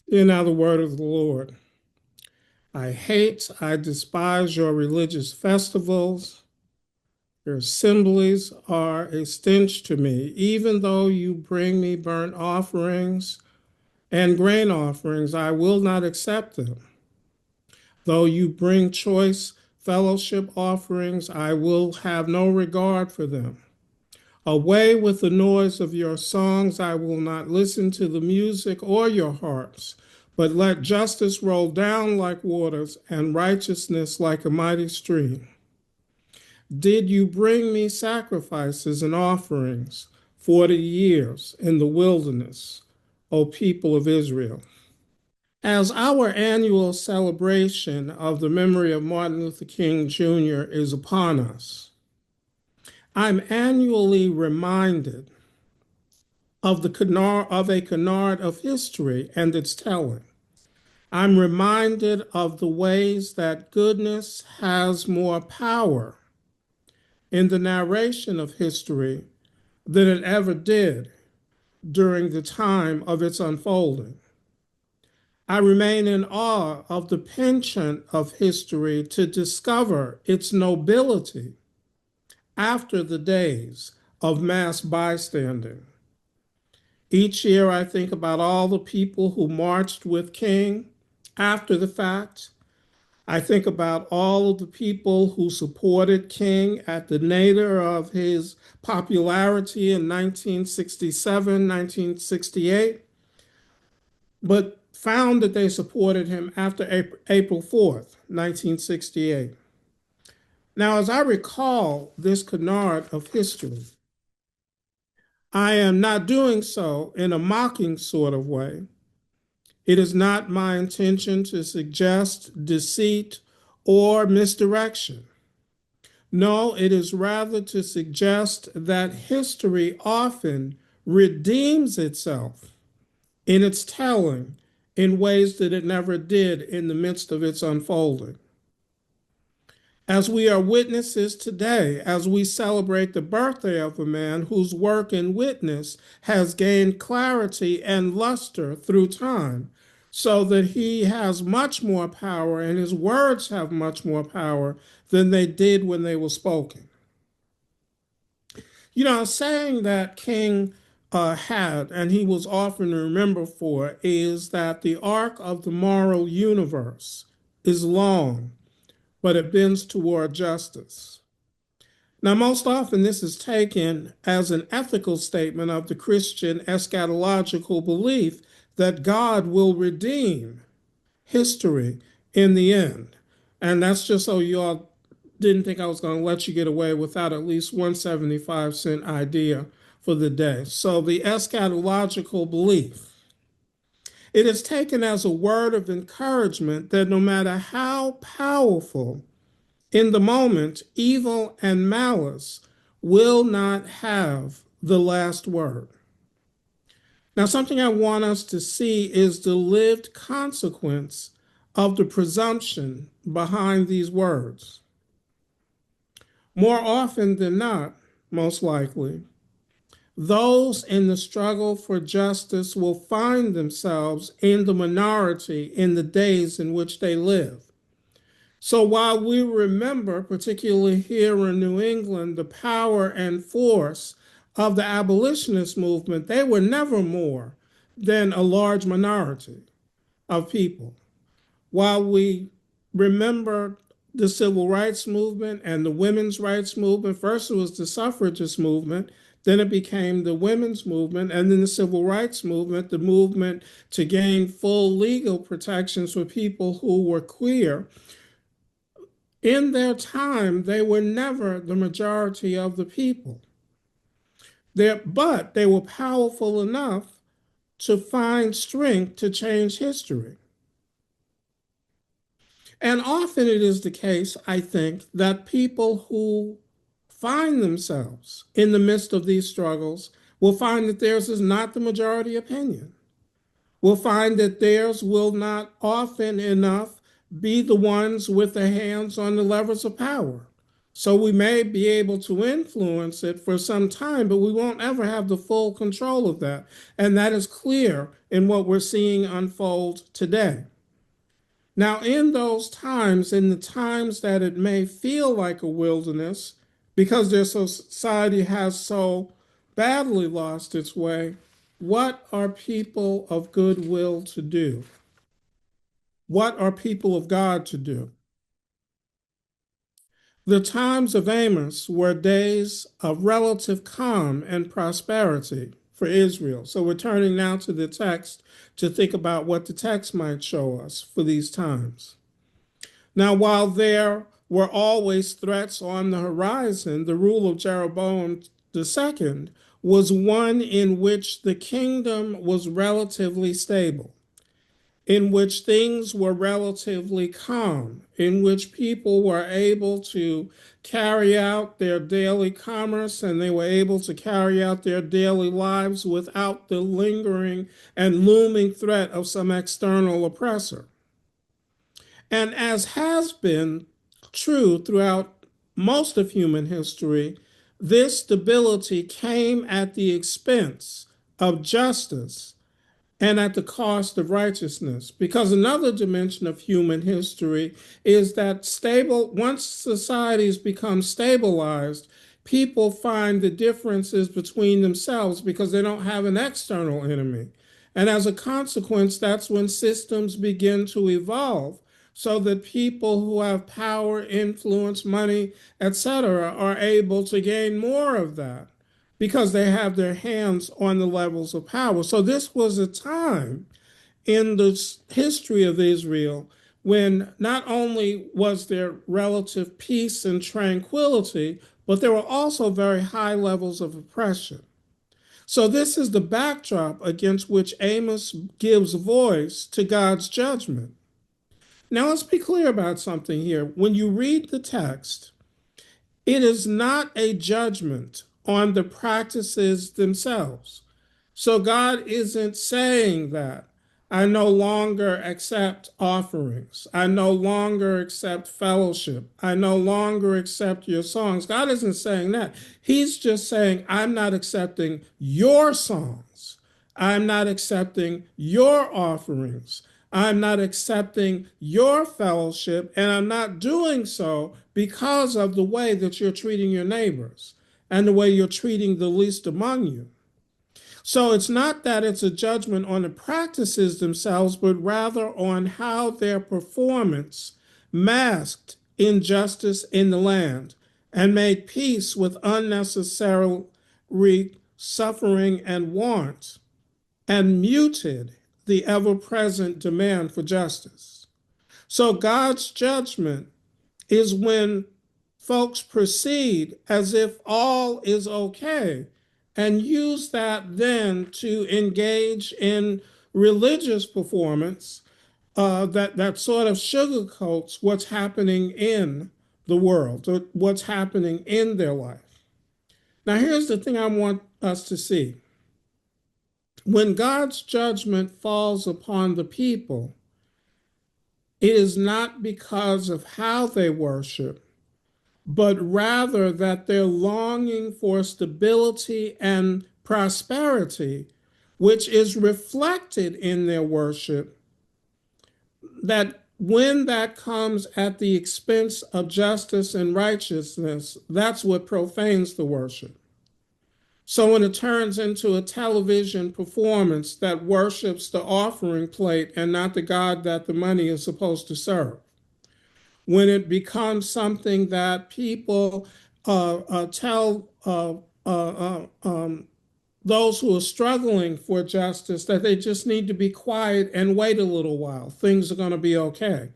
Hear now the word of the Lord. I despise your religious festivals. Your assemblies are a stench to me. Even though you bring me burnt offerings and grain offerings, I will not accept them. Though you bring choice fellowship offerings, I will have no regard for them. Away with the noise of your songs, I will not listen to the music or your harps, but let justice roll down like waters and righteousness like a mighty stream. Did you bring me sacrifices and offerings 40 years in the wilderness, O people of Israel? As our annual celebration of the memory of Martin Luther King Jr. is upon us, I'm annually reminded of a canard of history and its telling. I'm reminded of the ways that goodness has more power in the narration of history than it ever did during the time of its unfolding. I remain in awe of the penchant of history to discover its nobility after the days of mass bystanding. Each year, I think about all the people who marched with King after the fact. I think about all of the people who supported King at the nadir of his popularity in 1967, 1968, but found that they supported him after April 4th, 1968. Now, as I recall this canard of history, I am not doing so in a mocking sort of way. It is not my intention to suggest deceit or misdirection. No, it is rather to suggest that history often redeems itself in its telling in ways that it never did in the midst of its unfolding. As we are witnesses today, as we celebrate the birthday of a man whose work and witness has gained clarity and luster through time, so that he has much more power and his words have much more power than they did when they were spoken. You know, a saying that King had, and he was often remembered for, is that the arc of the moral universe is long, but it bends toward justice. Now, most often, this is taken as an ethical statement of the Christian eschatological belief that God will redeem history in the end. And that's just so you all didn't think I was going to let you get away without at least 175-cent idea for the day. So, the eschatological belief. It is taken as a word of encouragement that no matter how powerful in the moment, evil and malice will not have the last word. Now, something I want us to see is the lived consequence of the presumption behind these words. More often than not, most likely, those in the struggle for justice will find themselves in the minority in the days in which they live. So while we remember, particularly here in New England, the power and force of the abolitionist movement, they were never more than a large minority of people. While we remember the civil rights movement and the women's rights movement, first it was the suffragist movement, then it became the women's movement, and then the civil rights movement, the movement to gain full legal protections for people who were queer. In their time, they were never the majority of the people. But they were powerful enough to find strength to change history. And often it is the case, I think, that people who find themselves in the midst of these struggles will find that theirs is not the majority opinion. Will find that theirs will not often enough be the ones with their hands on the levers of power. So we may be able to influence it for some time, but we won't ever have the full control of that. And that is clear in what we're seeing unfold today. Now, in those times, in the times that it may feel like a wilderness, because their society has so badly lost its way, what are people of goodwill to do? What are people of God to do? The times of Amos were days of relative calm and prosperity for Israel. So we're turning now to the text to think about what the text might show us for these times. Now, while there were always threats on the horizon, the rule of Jeroboam II was one in which the kingdom was relatively stable, in which things were relatively calm, in which people were able to carry out their daily commerce and they were able to carry out their daily lives without the lingering and looming threat of some external oppressor. And as has been true throughout most of human history, this stability came at the expense of justice and at the cost of righteousness. Because another dimension of human history is that once societies become stabilized, people find the differences between themselves because they don't have an external enemy. And as a consequence, that's when systems begin to evolve so that people who have power, influence, money, etc., are able to gain more of that because they have their hands on the levels of power. So this was a time in the history of Israel when not only was there relative peace and tranquility, but there were also very high levels of oppression. So this is the backdrop against which Amos gives voice to God's judgment. Now let's be clear about something here. When you read the text, it is not a judgment on the practices themselves. So God isn't saying that I no longer accept offerings. I no longer accept fellowship. I no longer accept your songs. God isn't saying that. He's just saying, I'm not accepting your songs. I'm not accepting your offerings. I'm not accepting your fellowship, and I'm not doing so because of the way that you're treating your neighbors and the way you're treating the least among you. So it's not that it's a judgment on the practices themselves, but rather on how their performance masked injustice in the land and made peace with unnecessary suffering and want and muted the ever present demand for justice. So God's judgment is when folks proceed as if all is okay and use that then to engage in religious performance that sort of sugarcoats what's happening in the world, or what's happening in their life. Now, here's the thing I want us to see. When God's judgment falls upon the people, it is not because of how they worship, but rather that they're longing for stability and prosperity, which is reflected in their worship, that when that comes at the expense of justice and righteousness, that's what profanes the worship. So when it turns into a television performance that worships the offering plate and not the God that the money is supposed to serve, when it becomes something that people tell those who are struggling for justice that they just need to be quiet and wait a little while, things are going to be okay.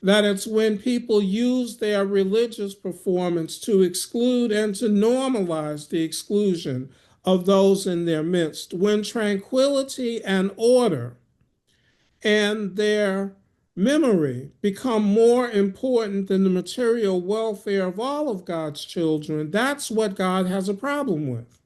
That it's when people use their religious performance to exclude and to normalize the exclusion of those in their midst, when tranquility and order and their memory become more important than the material welfare of all of God's children, that's what God has a problem with.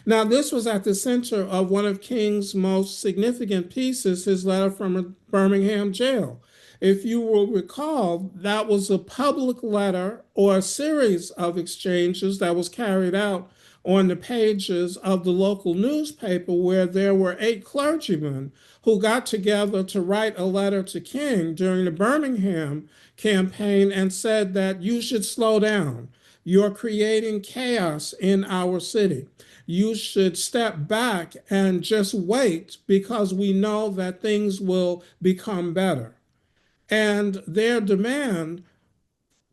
Now, this was at the center of one of King's most significant pieces, his letter from a Birmingham jail. If you will recall, that was a public letter or a series of exchanges that was carried out on the pages of the local newspaper, where there were 8 clergymen who got together to write a letter to King during the Birmingham campaign and said that you should slow down. You're creating chaos in our city. You should step back and just wait, because we know that things will become better. And their demand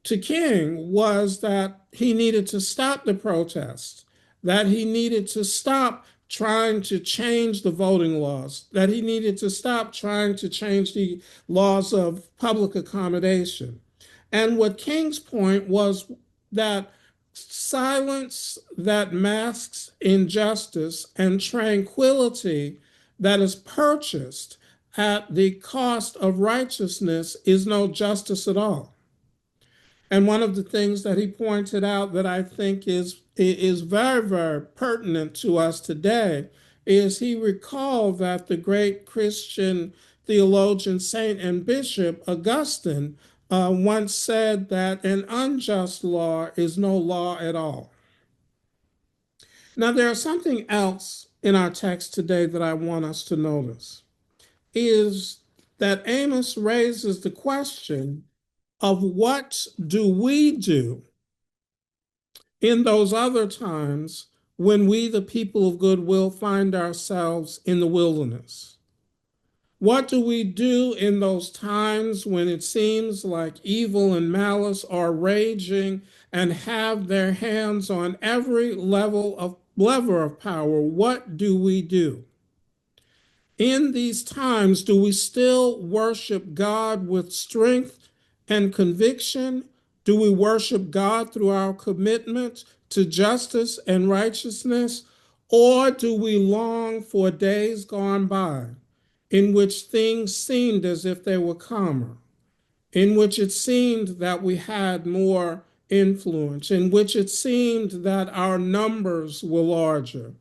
to King was that he needed to stop the protests, that he needed to stop trying to change the voting laws, that he needed to stop trying to change the laws of public accommodation. And what King's point was that silence that masks injustice and tranquility that is purchased at the cost of righteousness is no justice at all. And one of the things that he pointed out that I think is very, very pertinent to us today is he recalled that the great Christian theologian, saint, and bishop Augustine once said that an unjust law is no law at all. Now, there's something else in our text today that I want us to notice, is that Amos raises the question of what do we do in those other times when we, the people of goodwill, find ourselves in the wilderness. What do we do in those times when it seems like evil and malice are raging and have their hands on every lever of power? What do we do? In these times, do we still worship God with strength and conviction? Do we worship God through our commitment to justice and righteousness? Or do we long for days gone by in which things seemed as if they were calmer, in which it seemed that we had more influence, in which it seemed that our numbers were larger?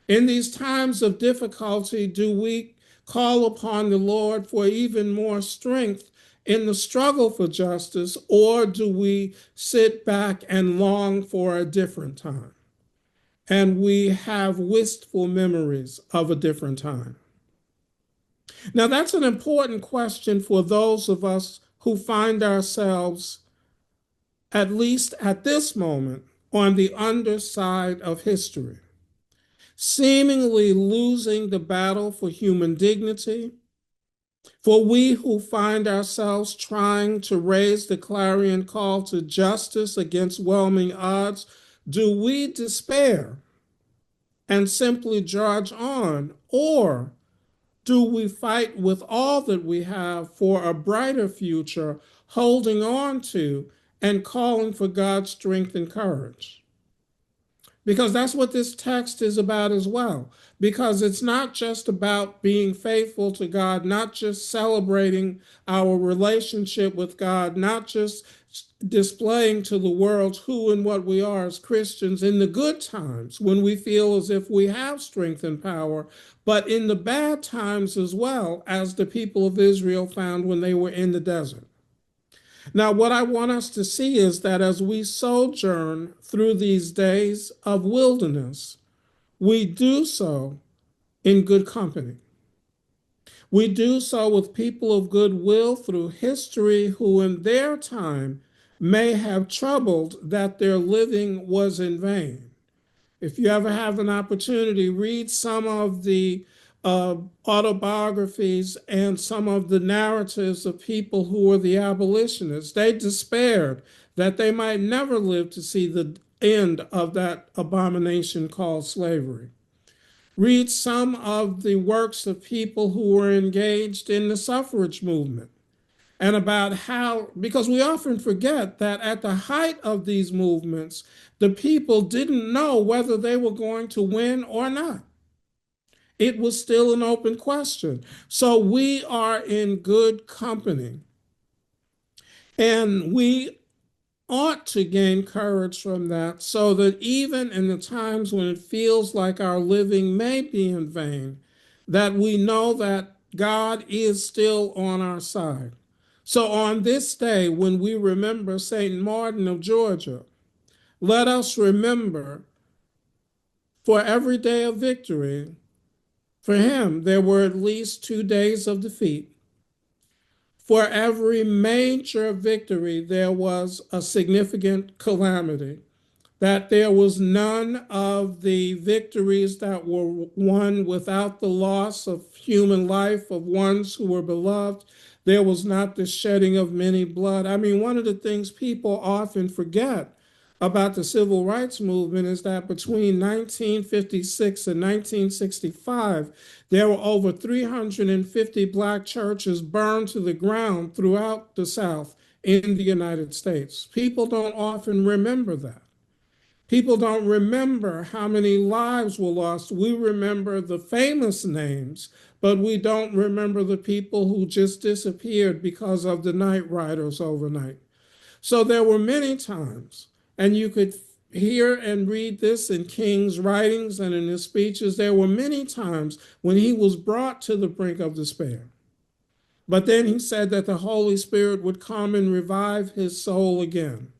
In these times of difficulty, do we call upon the Lord for even more strength in the struggle for justice, or do we sit back and long for a different time? And we have wistful memories of a different time. Now, that's an important question for those of us who find ourselves, at least at this moment, on the underside of history, seemingly losing the battle for human dignity. For we who find ourselves trying to raise the clarion call to justice against whelming odds, do we despair and simply drudge on, or do we fight with all that we have for a brighter future, holding on to and calling for God's strength and courage? Because that's what this text is about as well. Because it's not just about being faithful to God, not just celebrating our relationship with God, not just displaying to the world who and what we are as Christians in the good times when we feel as if we have strength and power, but in the bad times as well, as the people of Israel found when they were in the desert. Now, what I want us to see is that as we sojourn through these days of wilderness, we do so in good company. We do so with people of goodwill through history who in their time may have troubled that their living was in vain. If you ever have an opportunity, read some of the autobiographies and some of the narratives of people who were the abolitionists. They despaired that they might never live to see the end of that abomination called slavery. Read some of the works of people who were engaged in the suffrage movement, and about how, because we often forget that at the height of these movements, the people didn't know whether they were going to win or not. It was still an open question. So we are in good company, and we ought to gain courage from that, so that even in the times when it feels like our living may be in vain, that we know that God is still on our side. So on this day, when we remember St. Martin of Georgia, let us remember for every day of victory, for him, there were at least 2 days of defeat. For every major victory, there was a significant calamity. That there was none of the victories that were won without the loss of human life, of ones who were beloved. There was not the shedding of many blood. I mean, one of the things people often forget about the civil rights movement is that between 1956 and 1965, there were over 350 Black churches burned to the ground throughout the South in the United States. People don't often remember that. People don't remember how many lives were lost. We remember the famous names, but we don't remember the people who just disappeared because of the night riders overnight. So there were many times, and you could hear and read this in King's writings and in his speeches. There were many times when he was brought to the brink of despair. But then he said that the Holy Spirit would come and revive his soul again.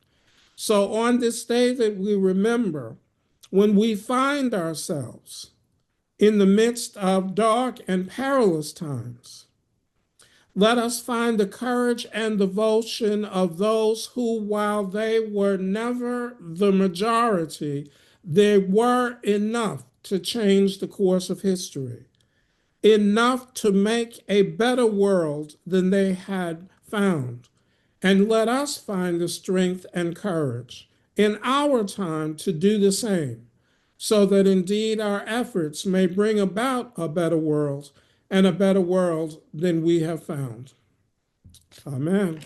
So on this day that we remember, when we find ourselves in the midst of dark and perilous times, let us find the courage and devotion of those who, while they were never the majority, they were enough to change the course of history, enough to make a better world than they had found. And let us find the strength and courage in our time to do the same, so that indeed our efforts may bring about a better world and a better world than we have found. Amen.